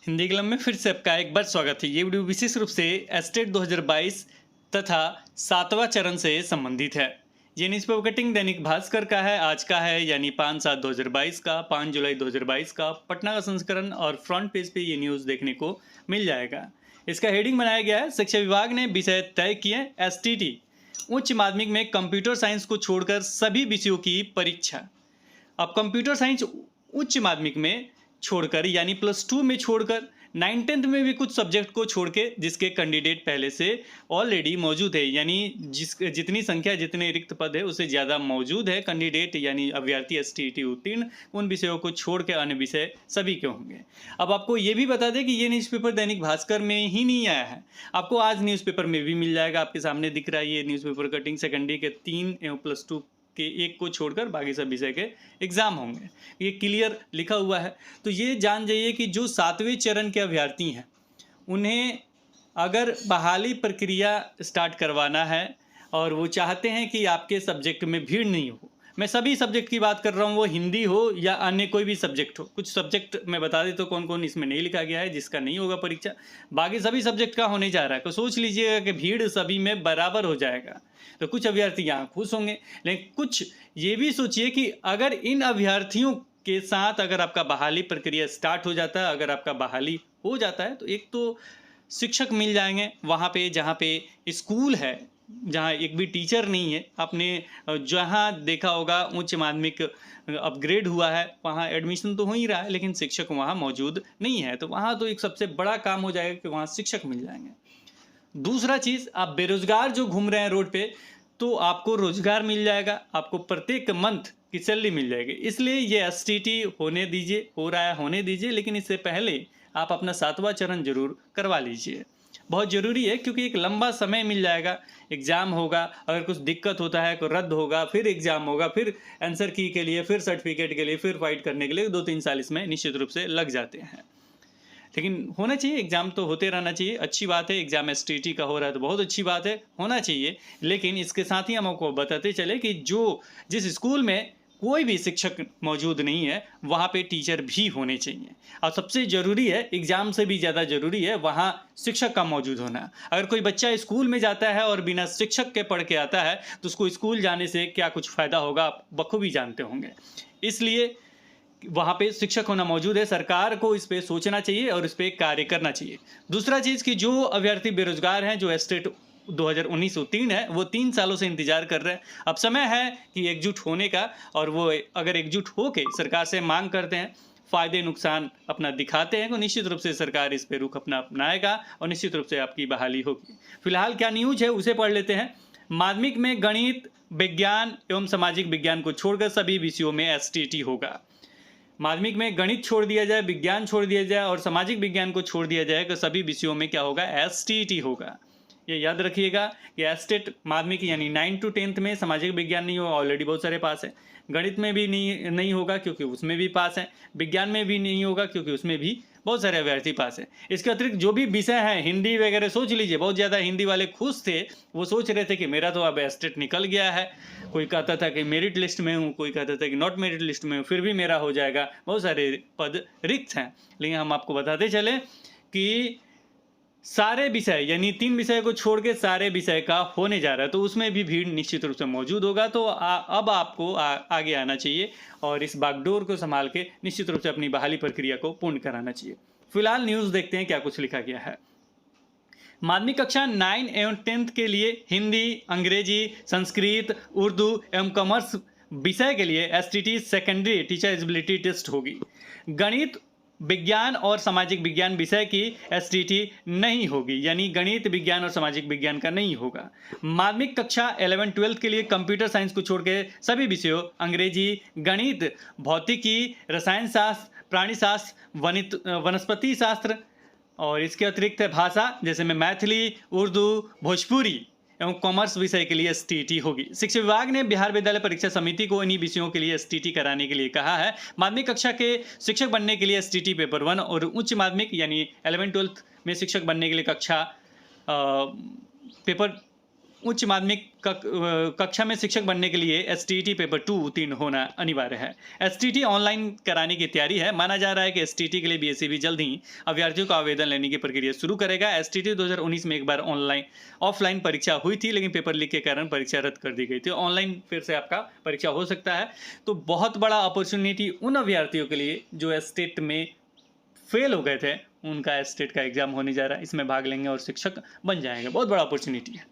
Hindi club में फिर से आपका एक बार स्वागत है। ये वीडियो विशेष रूप से एस्टेट 2022 तथा सातवां चरण से संबंधित है। ये न्यूज़पेपर कटिंग दैनिक भास्कर का है, आज का है यानी 5/7/2022 का, 5 जुलाई 2022 का पटना का संस्करण और फ्रंट पेज पे ये न्यूज़ देखने को मिल जाएगा। इसका हेडिंग बनाया गया है, शिक्षा विभाग ने विषय तय किए, एसटीटी उच्च माध्यमिक में कंप्यूटर साइंस को छोड़कर सभी विषयों की परीक्षा। अब कंप्यूटर साइंस उच्च माध्यमिक में छोड़कर यानी +2 में छोड़कर 9th में भी कुछ सब्जेक्ट को छोड़ के जिसके कैंडिडेट पहले से ऑलरेडी मौजूद है, यानी जितनी संख्या जितने रिक्त पद है उससे ज़्यादा मौजूद है कैंडिडेट यानी अभ्यर्थी एसटीटी उत्तीर्ण, उन विषयों को छोड़ के अन्य विषय सभी के होंगे। अब आपको ये भी बता दें कि ये न्यूज़पेपर दैनिक भास्कर में ही नहीं आया है, आपको आज न्यूज़पेपर में भी मिल जाएगा। आपके सामने दिख रहा है ये न्यूज़पेपर कटिंग सेकेंडरी के 3 एवं +2 के एक को छोड़कर बाकी सब विषय के एग्जाम होंगे, ये क्लियर लिखा हुआ है। तो ये जान जाइए कि जो 7वें चरण के अभ्यर्थी हैं उन्हें अगर बहाली प्रक्रिया स्टार्ट करवाना है और वो चाहते हैं कि आपके सब्जेक्ट में भीड़ नहीं हो, मैं सभी सब्जेक्ट की बात कर रहा हूँ, वो हिंदी हो या अन्य कोई भी सब्जेक्ट हो। कुछ सब्जेक्ट मैं बता देता हूँ कौन कौन इसमें नहीं लिखा गया है जिसका नहीं होगा परीक्षा, बाकी सभी सब्जेक्ट का होने जा रहा है। तो सोच लीजिएगा कि भीड़ सभी में बराबर हो जाएगा, तो कुछ अभ्यर्थी यहाँ खुश होंगे, लेकिन कुछ ये भी सोचिए कि अगर इन अभ्यर्थियों के साथ अगर आपका बहाली प्रक्रिया स्टार्ट हो जाता है, अगर आपका बहाली हो जाता है तो एक तो शिक्षक मिल जाएंगे वहाँ पे जहाँ पे स्कूल है, जहाँ एक भी टीचर नहीं है। आपने जहाँ देखा होगा उच्च माध्यमिक अपग्रेड हुआ है वहाँ एडमिशन तो हो ही रहा है, लेकिन शिक्षक वहाँ मौजूद नहीं है, तो वहाँ तो एक सबसे बड़ा काम हो जाएगा कि वहाँ शिक्षक मिल जाएंगे। दूसरा चीज़, आप बेरोजगार जो घूम रहे हैं रोड पे, तो आपको रोजगार मिल जाएगा, आपको प्रत्येक मंथ की सैलरी मिल जाएगी। इसलिए ये एसटीटी होने दीजिए, हो रहा है होने दीजिए, लेकिन इससे पहले आप अपना 7वां चरण जरूर करवा लीजिए, बहुत ज़रूरी है, क्योंकि एक लंबा समय मिल जाएगा। एग्ज़ाम होगा, अगर कुछ दिक्कत होता है तो रद्द होगा, फिर एग्ज़ाम होगा, फिर आंसर की के लिए, फिर सर्टिफिकेट के लिए, फिर फाइट करने के लिए 2-3 साल इसमें निश्चित रूप से लग जाते हैं। लेकिन होना चाहिए, एग्ज़ाम तो होते रहना चाहिए, अच्छी बात है। एग्ज़ाम एसटीटी का हो रहा है तो बहुत अच्छी बात है, होना चाहिए। लेकिन इसके साथ ही हम आपको बताते चले कि जिस स्कूल में कोई भी शिक्षक मौजूद नहीं है वहाँ पे टीचर भी होने चाहिए, और सबसे ज़रूरी है, एग्ज़ाम से भी ज़्यादा ज़रूरी है वहाँ शिक्षक का मौजूद होना। अगर कोई बच्चा स्कूल में जाता है और बिना शिक्षक के पढ़ के आता है तो उसको स्कूल जाने से क्या कुछ फ़ायदा होगा, आप बखूबी जानते होंगे। इसलिए वहाँ पे शिक्षक होना मौजूद है, सरकार को इस पे सोचना चाहिए और इस पे कार्य करना चाहिए। दूसरा चीज़ कि जो अभ्यर्थी बेरोजगार हैं, जो एस्टेट 2019 उत्तीर्ण है, वो 3 सालों से इंतजार कर रहे हैं। अब समय है कि एकजुट होने का, और वो अगर एकजुट होके सरकार से मांग करते हैं, फ़ायदे नुकसान अपना दिखाते हैं, तो निश्चित रूप से सरकार इस पे रुख अपना अपनाएगा और निश्चित रूप से आपकी बहाली होगी। फिलहाल क्या न्यूज़ है उसे पढ़ लेते हैं। माध्यमिक में गणित, विज्ञान एवं सामाजिक विज्ञान को छोड़कर सभी विषयों में एसटीटी होगा। माध्यमिक में गणित छोड़ दिया जाए, विज्ञान छोड़ दिया जाए और सामाजिक विज्ञान को छोड़ दिया जाए, तो सभी विषयों में क्या होगा, एसटीटी होगा। ये याद रखिएगा कि एस्टेट माध्यमिक यानी 9 to 10th में सामाजिक विज्ञान नहीं होगा, ऑलरेडी बहुत सारे पास है। गणित में भी नहीं होगा क्योंकि उसमें भी पास है। विज्ञान में भी नहीं होगा क्योंकि उसमें भी बहुत सारे अभ्यर्थी पास है। इसके अतिरिक्त जो भी विषय हैं, हिंदी वगैरह, सोच लीजिए बहुत ज़्यादा हिंदी वाले खुश थे, वो सोच रहे थे कि मेरा तो अब एस्टेट निकल गया है। कोई कहता था कि मेरिट लिस्ट में हूँ, कोई कहता था कि नॉट मेरिट लिस्ट में हूँ, फिर भी मेरा हो जाएगा। बहुत सारे पद रिक्त हैं, लेकिन हम आपको बताते चले कि सारे विषय यानी 3 विषय को छोड़ के सारे विषय का होने जा रहा है, तो उसमें भी भीड़ निश्चित रूप से मौजूद होगा। तो अब आपको आगे आना चाहिए और इस बागडोर को संभाल के निश्चित रूप से अपनी बहाली प्रक्रिया को पूर्ण कराना चाहिए। फिलहाल न्यूज़ देखते हैं क्या कुछ लिखा गया है। माध्यमिक कक्षा 9 एवं 10th के लिए हिंदी, अंग्रेजी, संस्कृत, उर्दू एवं कॉमर्स विषय के लिए STT secondary teacher eligibility test होगी। गणित, विज्ञान और सामाजिक विज्ञान विषय की एसटीटी नहीं होगी, यानी गणित, विज्ञान और सामाजिक विज्ञान का नहीं होगा। माध्यमिक कक्षा 11-12 के लिए कंप्यूटर साइंस को छोड़ के सभी विषयों अंग्रेजी, गणित, भौतिकी, रसायन शास्त्र, प्राणी शास्त्र, वनस्पति शास्त्र और इसके अतिरिक्त है भाषा, जैसे में मैथिली, उर्दू, भोजपुरी एवं कॉमर्स विषय के लिए एसटीटी होगी। शिक्षा विभाग ने बिहार विद्यालय परीक्षा समिति को इन्हीं विषयों के लिए एसटीटी कराने के लिए कहा है। माध्यमिक कक्षा के शिक्षक बनने के लिए एसटीटी पेपर 1 और उच्च माध्यमिक यानी 11-12 में शिक्षक बनने के लिए कक्षा पेपर उच्च माध्यमिक कक्षा में शिक्षक बनने के लिए एसटीईटी पेपर 2 उत्तीर्ण होना अनिवार्य है। एसटीईटी ऑनलाइन कराने की तैयारी है। माना जा रहा है कि एसटीईटी के लिए बीएसईबी जल्द ही अभ्यर्थियों का आवेदन लेने की प्रक्रिया शुरू करेगा। एसटीईटी 2019 में एक बार ऑफलाइन परीक्षा हुई थी, लेकिन पेपर लीक के कारण परीक्षा रद्द कर दी गई थी। ऑनलाइन फिर से आपका परीक्षा हो सकता है। तो बहुत बड़ा अपॉर्चुनिटी उन अभ्यर्थियों के लिए जो एस्टेट में फेल हो गए थे, उनका एस्टेट का एग्जाम होने जा रहा है, इसमें भाग लेंगे और शिक्षक बन जाएंगे। बहुत बड़ा अपॉर्चुनिटी है।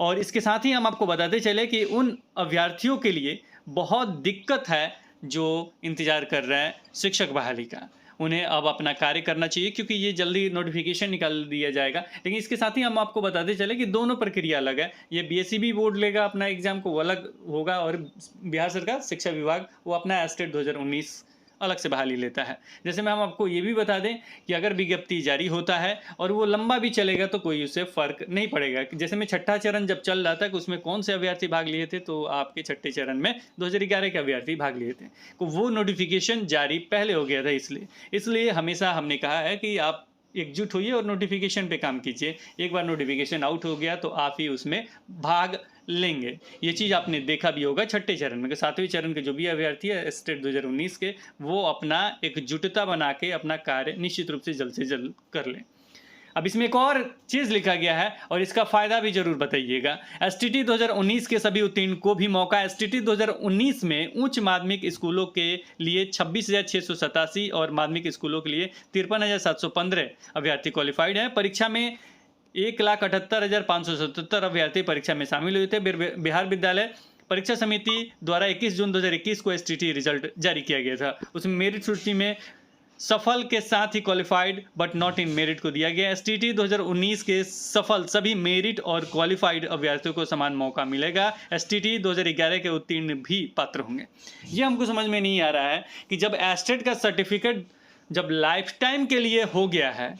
और इसके साथ ही हम आपको बताते चले कि उन अभ्यर्थियों के लिए बहुत दिक्कत है जो इंतज़ार कर रहे हैं शिक्षक बहाली का। उन्हें अब अपना कार्य करना चाहिए, क्योंकि ये जल्दी नोटिफिकेशन निकाल दिया जाएगा। लेकिन इसके साथ ही हम आपको बताते चले कि दोनों प्रक्रिया अलग है। ये बीएसईबी बोर्ड लेगा अपना एग्जाम को, वो अलग होगा, और बिहार सरकार शिक्षा विभाग वो अपना एस्टेट 2019 अलग से बहाली लेता है। जैसे में हम आपको ये भी बता दें कि अगर विज्ञप्ति जारी होता है और वो लंबा भी चलेगा तो कोई उससे फ़र्क नहीं पड़ेगा। जैसे में छठा चरण जब चल रहा था कि उसमें कौन से अभ्यर्थी भाग लिए थे, तो आपके छठे चरण में 2011 के अभ्यर्थी भाग लिए थे। तो वो नोटिफिकेशन जारी पहले हो गया था, इसलिए हमेशा हमने कहा है कि आप एकजुट होइए और नोटिफिकेशन पे काम कीजिए। एक बार नोटिफिकेशन आउट हो गया तो आप ही उसमें भाग लेंगे। ये चीज़ आपने देखा भी होगा छठे चरण में कि सातवें चरण के जो भी अभ्यर्थी है स्टेट 2019 के, वो अपना एकजुटता बना के अपना कार्य निश्चित रूप से जल्द कर लें। अब इसमें एक और चीज़ लिखा गया है और इसका फ़ायदा भी जरूर बताइएगा। एसटीटी 2019 के सभी उत्तीर्ण को भी मौका। एसटीटी 2019 में उच्च माध्यमिक स्कूलों के लिए 26,687 और माध्यमिक स्कूलों के लिए 53,715 अभ्यर्थी क्वालिफाइड हैं। परीक्षा में 1,78,577 अभ्यर्थी परीक्षा में शामिल हुए थे। बिहार विद्यालय परीक्षा समिति द्वारा 21 जून 2021 को एसटीटी रिजल्ट जारी किया गया था। उसमें मेरिट सूची में सफल के साथ ही qualified but not in merit को दिया गया। एसटीटी 2019 के सफल सभी मेरिट और क्वालिफाइड अभ्यर्थियों को समान मौका मिलेगा। एसटीटी 2011 के उत्तीर्ण भी पात्र होंगे। ये हमको समझ में नहीं आ रहा है कि जब एस्टेट का सर्टिफिकेट जब लाइफ टाइम के लिए हो गया है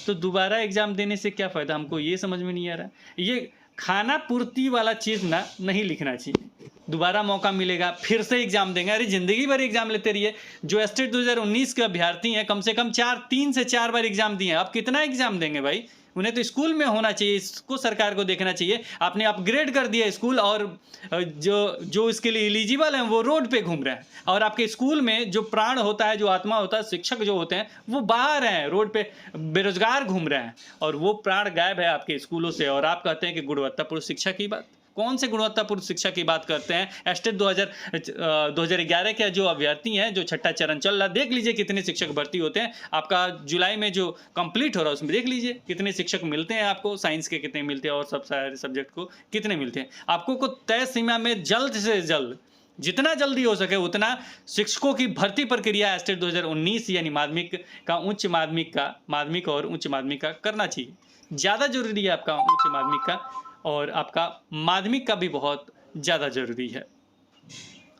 तो दोबारा एग्जाम देने से क्या फ़ायदा, हमको ये समझ में नहीं आ रहा है। ये खाना पूर्ति वाला चीज़ ना नहीं लिखना चाहिए। दोबारा मौका मिलेगा, फिर से एग्जाम देंगे। अरे ज़िंदगी भर एग्जाम लेते रहिए। जो एस्टेट 2019 के अभ्यर्थी हैं कम से कम 3 से 4 बार एग्जाम दिए हैं। आप कितना एग्जाम देंगे भाई? उन्हें तो स्कूल में होना चाहिए, इसको सरकार को देखना चाहिए। आपने अपग्रेड कर दिया स्कूल, और जो इसके लिए एलिजिबल हैं वो रोड पे घूम रहे हैं, और आपके स्कूल में जो प्राण होता है, जो आत्मा होता है, शिक्षक जो होते हैं वो बाहर हैं, रोड पे बेरोजगार घूम रहे हैं, और वो प्राण गायब है आपके स्कूलों से। और आप कहते हैं कि गुणवत्तापूर्ण शिक्षा की बात। कौन से गुणवत्तापूर्ण शिक्षा की बात करते हैं? एस्टेट 2011 के जो अभ्यर्थी हैं, जो छठा चरण चल रहा, देख लीजिए कितने शिक्षक भर्ती होते हैं। आपका जुलाई में जो कंप्लीट हो रहा है उसमें देख लीजिए कितने शिक्षक मिलते हैं आपको। साइंस के कितने मिलते हैं और सब सारे सब्जेक्ट को कितने मिलते हैं आपको। को तय सीमा में जल्द से जल्द, जितना जल्दी हो सके उतना शिक्षकों की भर्ती प्रक्रिया एस्टेट 2019 यानी माध्यमिक और उच्च माध्यमिक का करना चाहिए। ज़्यादा जरूरी है आपका उच्च माध्यमिक का, और आपका माध्यमिक का भी बहुत ज़्यादा ज़रूरी है।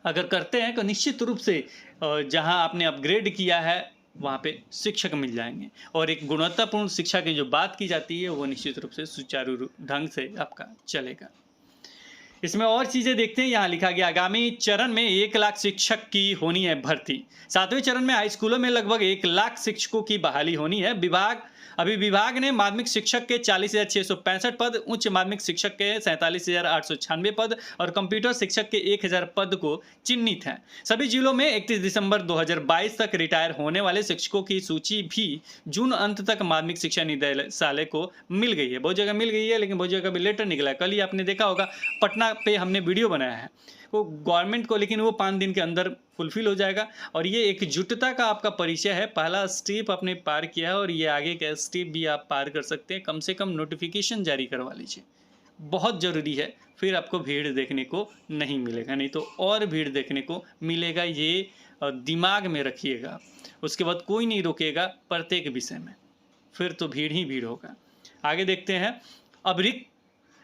अगर करते हैं तो निश्चित रूप से जहां आपने अपग्रेड किया है वहाँ पे शिक्षक मिल जाएंगे, और एक गुणवत्तापूर्ण शिक्षा की जो बात की जाती है वो निश्चित रूप से सुचारू ढंग से आपका चलेगा। इसमें और चीज़ें देखते हैं। यहाँ लिखा गया आगामी चरण में 1 लाख शिक्षक की होनी है भर्ती। 7वें चरण में हाई स्कूलों में लगभग 1 लाख शिक्षकों की बहाली होनी है। विभाग ने माध्यमिक शिक्षक के 40,665 पद, उच्च माध्यमिक शिक्षक के 47,896 पद और कंप्यूटर शिक्षक के 1,000 पद को चिन्हित हैं। सभी जिलों में 31 दिसंबर 2022 तक रिटायर होने वाले शिक्षकों की सूची भी जून अंत तक माध्यमिक शिक्षा निदेशालय को मिल गई है। बहुत जगह मिल गई है, लेकिन बहुत जगह भी लेटर निकला है। कल ही आपने देखा होगा पटना पे हमने वीडियो बनाया है वो गवर्नमेंट को, लेकिन वो 5 दिन के अंदर फुलफिल हो जाएगा। और ये एकजुटता का आपका परिचय है। पहला स्टेप आपने पार किया है और ये आगे का स्टेप भी आप पार कर सकते हैं। कम से कम नोटिफिकेशन जारी करवा लीजिए, बहुत ज़रूरी है। फिर आपको भीड़ देखने को नहीं मिलेगा, नहीं तो और भीड़ देखने को मिलेगा। ये दिमाग में रखिएगा। उसके बाद कोई नहीं रोकेगा प्रत्येक विषय में, फिर तो भीड़ ही भीड़ होगा। आगे देखते हैं। अब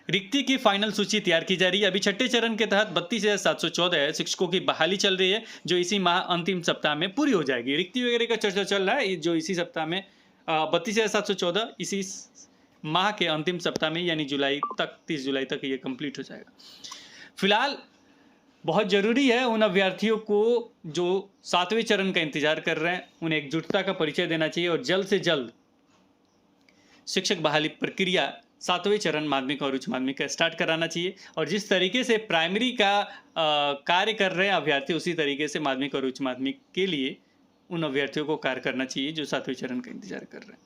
रिक्ति की फाइनल सूची तैयार की जा रही है। अभी छठे चरण के तहत 32,714 शिक्षकों की बहाली चल रही है, जो इसी माह अंतिम सप्ताह में पूरी हो जाएगी। रिक्ति वगैरह का चर्चा चल रहा है, जो इसी सप्ताह में 32,714 इसी माह के अंतिम सप्ताह में यानी जुलाई तक, 30 जुलाई तक ये कंप्लीट हो जाएगा। फिलहाल बहुत ज़रूरी है उन अभ्यर्थियों को जो 7वें चरण का इंतजार कर रहे हैं, उन्हें एकजुटता का परिचय देना चाहिए और जल्द से जल्द शिक्षक बहाली प्रक्रिया सातवें चरण माध्यमिक और उच्च माध्यमिक का स्टार्ट कराना चाहिए और जिस तरीके से प्राइमरी का कार्य कर रहे हैं अभ्यर्थी, उसी तरीके से माध्यमिक और उच्च माध्यमिक के लिए उन अभ्यर्थियों को कार्य करना चाहिए जो सातवें चरण का इंतजार कर रहे हैं।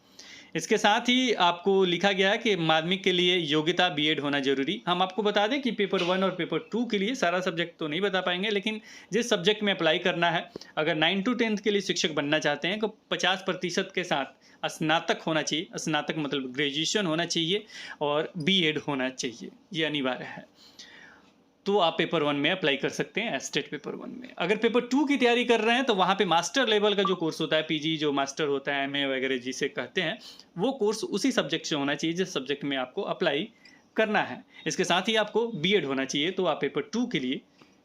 इसके साथ ही आपको लिखा गया है कि माध्यमिक के लिए योग्यता बीएड होना जरूरी। हम आपको बता दें कि पेपर 1 और पेपर 2 के लिए सारा सब्जेक्ट तो नहीं बता पाएंगे, लेकिन जिस सब्जेक्ट में अप्लाई करना है, अगर 9 to 10th के लिए शिक्षक बनना चाहते हैं तो 50% के साथ स्नातक होना चाहिए। स्नातक मतलब ग्रेजुएशन होना चाहिए और बीएड होना चाहिए, ये अनिवार्य है। तो आप पेपर 1 में अप्लाई कर सकते हैं, एस्टेट पेपर 1 में। अगर पेपर 2 की तैयारी कर रहे हैं तो वहाँ पे मास्टर लेवल का जो कोर्स होता है, पीजी जो मास्टर होता है, एमए वगैरह जिसे कहते हैं, वो कोर्स उसी सब्जेक्ट से होना चाहिए जिस सब्जेक्ट में आपको अप्लाई करना है। इसके साथ ही आपको बीएड होना चाहिए, तो आप पेपर 2 के लिए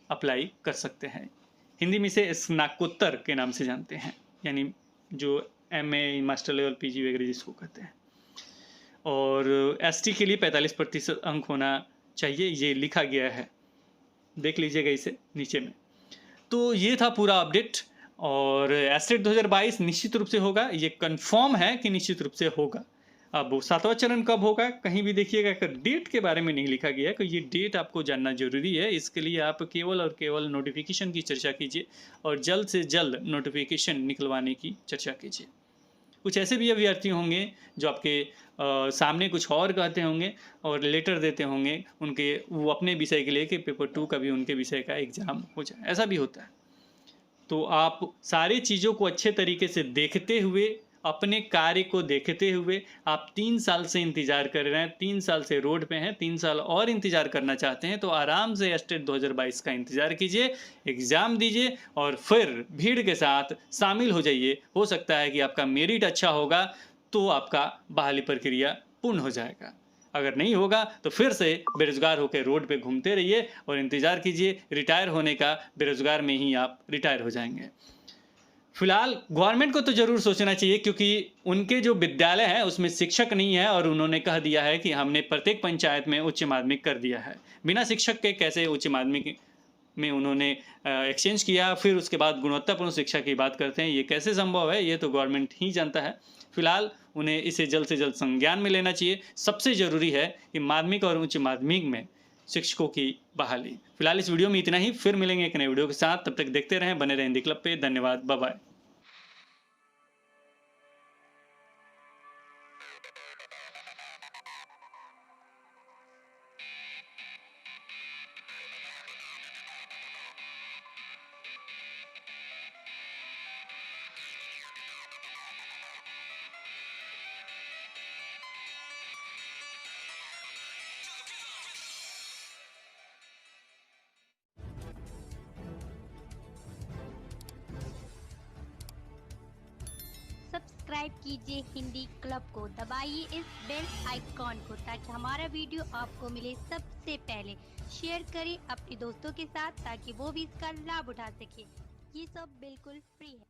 अप्लाई कर सकते हैं। हिंदी में इसे स्नातकोत्तर के नाम से जानते हैं, यानी जो एमए मास्टर लेवल पीजी वगैरह जिसको कहते हैं। और एसटी के लिए 45% अंक होना चाहिए, ये लिखा गया है, देख लीजिएगा इसे नीचे में। तो ये था पूरा अपडेट और एस्टेट 2022 निश्चित रूप से होगा, ये कंफर्म है कि निश्चित रूप से होगा। अब सातवां चरण कब होगा कहीं भी देखिएगा कि डेट के बारे में नहीं लिखा गया है, तो ये डेट आपको जानना जरूरी है। इसके लिए आप केवल और केवल नोटिफिकेशन की चर्चा कीजिए और जल्द से जल्द नोटिफिकेशन निकलवाने की चर्चा कीजिए। कुछ ऐसे भी अभ्यर्थी होंगे जो आपके सामने कुछ और कहते होंगे और लेटर देते होंगे उनके वो अपने विषय के लिए कि पेपर 2 का भी उनके विषय का एग्ज़ाम हो जाए, ऐसा भी होता है। तो आप सारी चीज़ों को अच्छे तरीके से देखते हुए, अपने कार्य को देखते हुए, आप 3 साल से इंतज़ार कर रहे हैं, 3 साल से रोड पे हैं, 3 साल और इंतज़ार करना चाहते हैं, तो आराम से एस्टेट 2022 का इंतज़ार कीजिए, एग्ज़ाम दीजिए और फिर भीड़ के साथ शामिल हो जाइए। हो सकता है कि आपका मेरिट अच्छा होगा तो आपका बहाली प्रक्रिया पूर्ण हो जाएगा। अगर नहीं होगा तो फिर से बेरोजगार होकर रोड पे घूमते रहिए और इंतज़ार कीजिए रिटायर होने का, बेरोजगार में ही आप रिटायर हो जाएंगे। फिलहाल गवर्नमेंट को तो ज़रूर सोचना चाहिए, क्योंकि उनके जो विद्यालय हैं उसमें शिक्षक नहीं है और उन्होंने कह दिया है कि हमने प्रत्येक पंचायत में उच्च माध्यमिक कर दिया है। बिना शिक्षक के कैसे उच्च माध्यमिक में उन्होंने एक्सचेंज किया, फिर उसके बाद गुणवत्तापूर्ण शिक्षा की बात करते हैं, ये कैसे संभव है, ये तो गवर्नमेंट ही जानता है। फिलहाल उन्हें इसे जल्द से जल्द संज्ञान में लेना चाहिए। सबसे ज़रूरी है कि माध्यमिक और उच्च माध्यमिक में शिक्षकों की बहाली। फिलहाल इस वीडियो में इतना ही, फिर मिलेंगे एक नए वीडियो के साथ। तब तक देखते रहें, बने रहें हिंदी क्लब पे। धन्यवाद, बाय बाय। सब्सक्राइब कीजिए हिंदी क्लब को, दबाइए इस बेल आइकॉन को ताकि हमारा वीडियो आपको मिले सबसे पहले। शेयर करें अपने दोस्तों के साथ ताकि वो भी इसका लाभ उठा सके। ये सब बिल्कुल फ्री है।